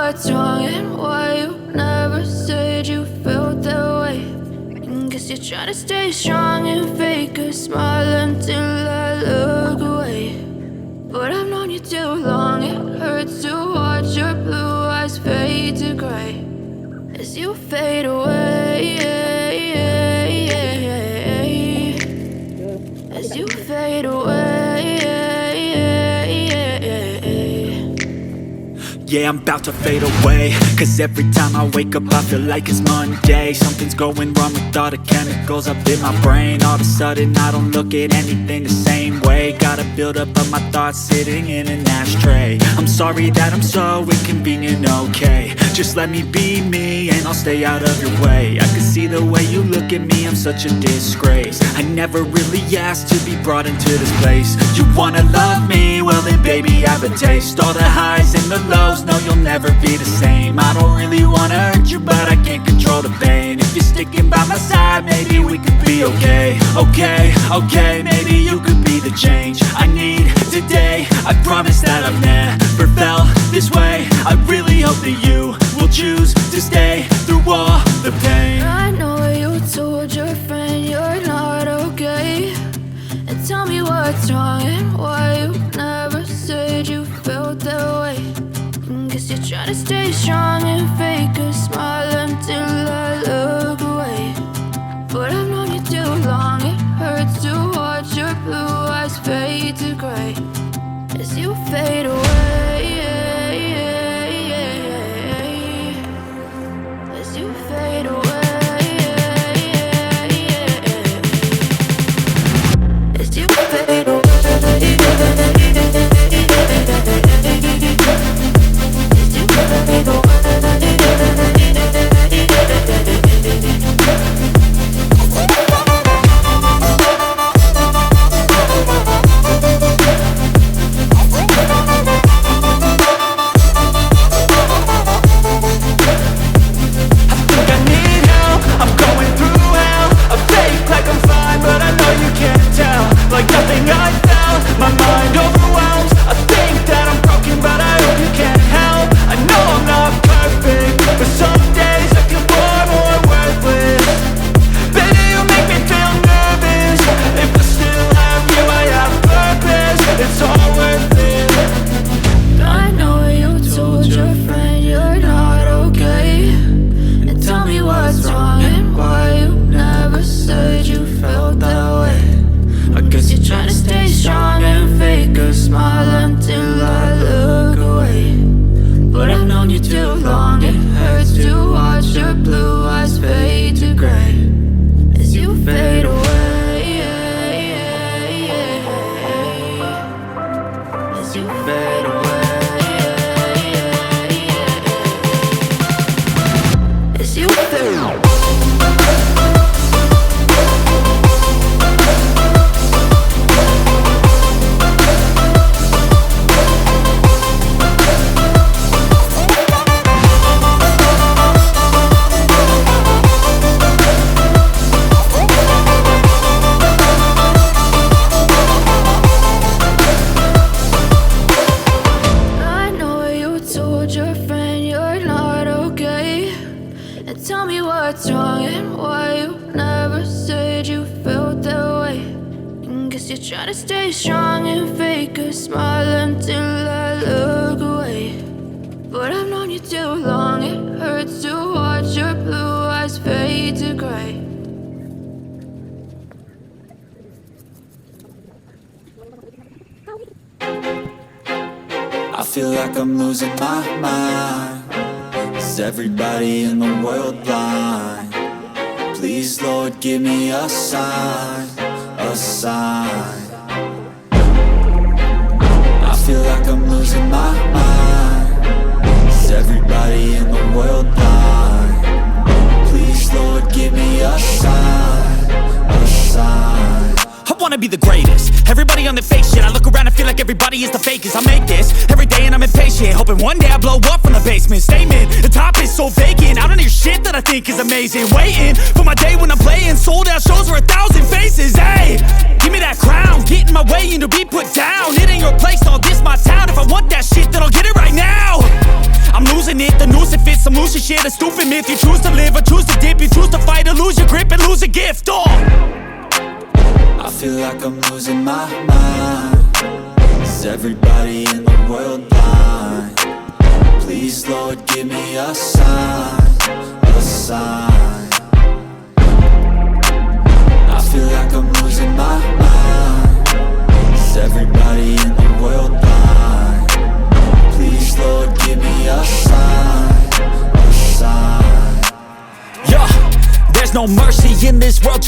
what's wrong and why you never said you felt that way. Guess you're trying to stay strong and fake a smile until I look away. But I've known you too long, it hurts to watch your blue eyes fade to gray as you fade away. As you fade away. Yeah, I'm about to fade away, cause every time I wake up I feel like it's Monday. Something's going wrong with all the chemicals up in my brain. All of a sudden I don't look at anything the same way. Got a buildup of my thoughts sitting in an ashtray. I'm sorry that I'm so inconvenient, okay. Just let me be me and I'll stay out of your way. I can see the way you look at me, I'm such a disgrace. I never really asked to be brought into this place. You wanna love me? Well then baby I have a taste. All the highs and the lows, no you'll never be the same. I don't really wanna hurt you but I can't control the pain. If you're sticking by my side, maybe we could be okay. Okay, maybe you could be the change I need today. I promise that I've never felt this way. I really hope that you will choose to stay through all the pain. I know you told your friend you're not okay, and tell me what's wrong and why you never said you felt that way. Guess you're trying to stay strong and fake a smile until I look away. But I've known you too long, it hurts to watch your blue eyes fade to gray as you fade away. As you fade away. As you fade away. I feel like I'm losing my mind. Is everybody in the world blind? Please, Lord, give me a sign, a sign. I feel like I'm losing my mind. Is everybody in the world blind? Please, Lord, give me a sign, a sign. I wanna be the greatest. Everybody on the fake shit. I look around and feel like everybody is the fakest. I make this every day and I'm impatient, hoping one day I blow up from the basement. Statement, the top is so vacant. I don't hear shit that I think is amazing. Waiting for my day when I'm playing sold out shows for 1,000 faces. Hey, give me that crown, get in my way and to be put down. It ain't your place, all this my town. If I want that shit, then I'll get it right now. I'm losing it, the noose it fits. I'm losing shit, a stupid myth. You choose to live or choose to dip. You choose to fight or lose your grip and lose a gift. I feel like I'm losing my mind. Is everybody in the world blind? Please, Lord, give me a sign, a sign. I feel like I'm losing my mind. Is everybody in the world blind? Please, Lord, give me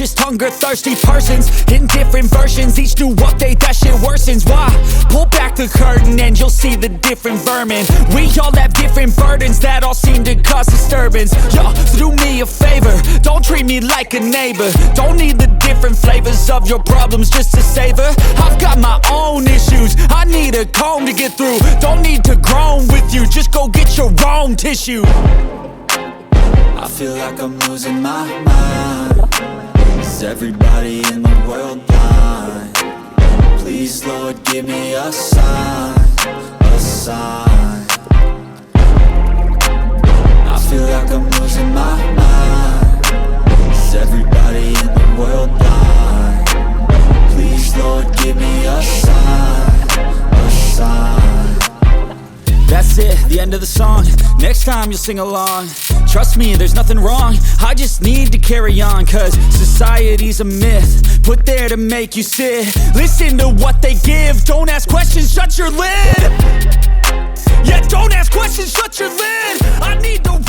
just hunger-thirsty persons in different versions, each new update, that shit worsens. Why? Pull back the curtain and you'll see the different vermin. We all have different burdens that all seem to cause disturbance. Yo, so do me a favor, don't treat me like a neighbor. Don't need the different flavors of your problems just to savor. I've got my own issues, I need a comb to get through. Don't need to groan with you, just go get your own tissue. I feel like I'm losing my mind. Is everybody in the world blind? Please, Lord, give me a sign, a sign. I feel like I'm losing my mind. Is everybody in the world blind? Please, Lord, give me a sign, a sign. That's it, the end of the song. Next time you'll sing along. Trust me, there's nothing wrong, I just need to carry on. Cause society's a myth, put there to make you sit. Listen to what they give, don't ask questions, shut your lid. Yeah, don't ask questions, shut your lid. I need to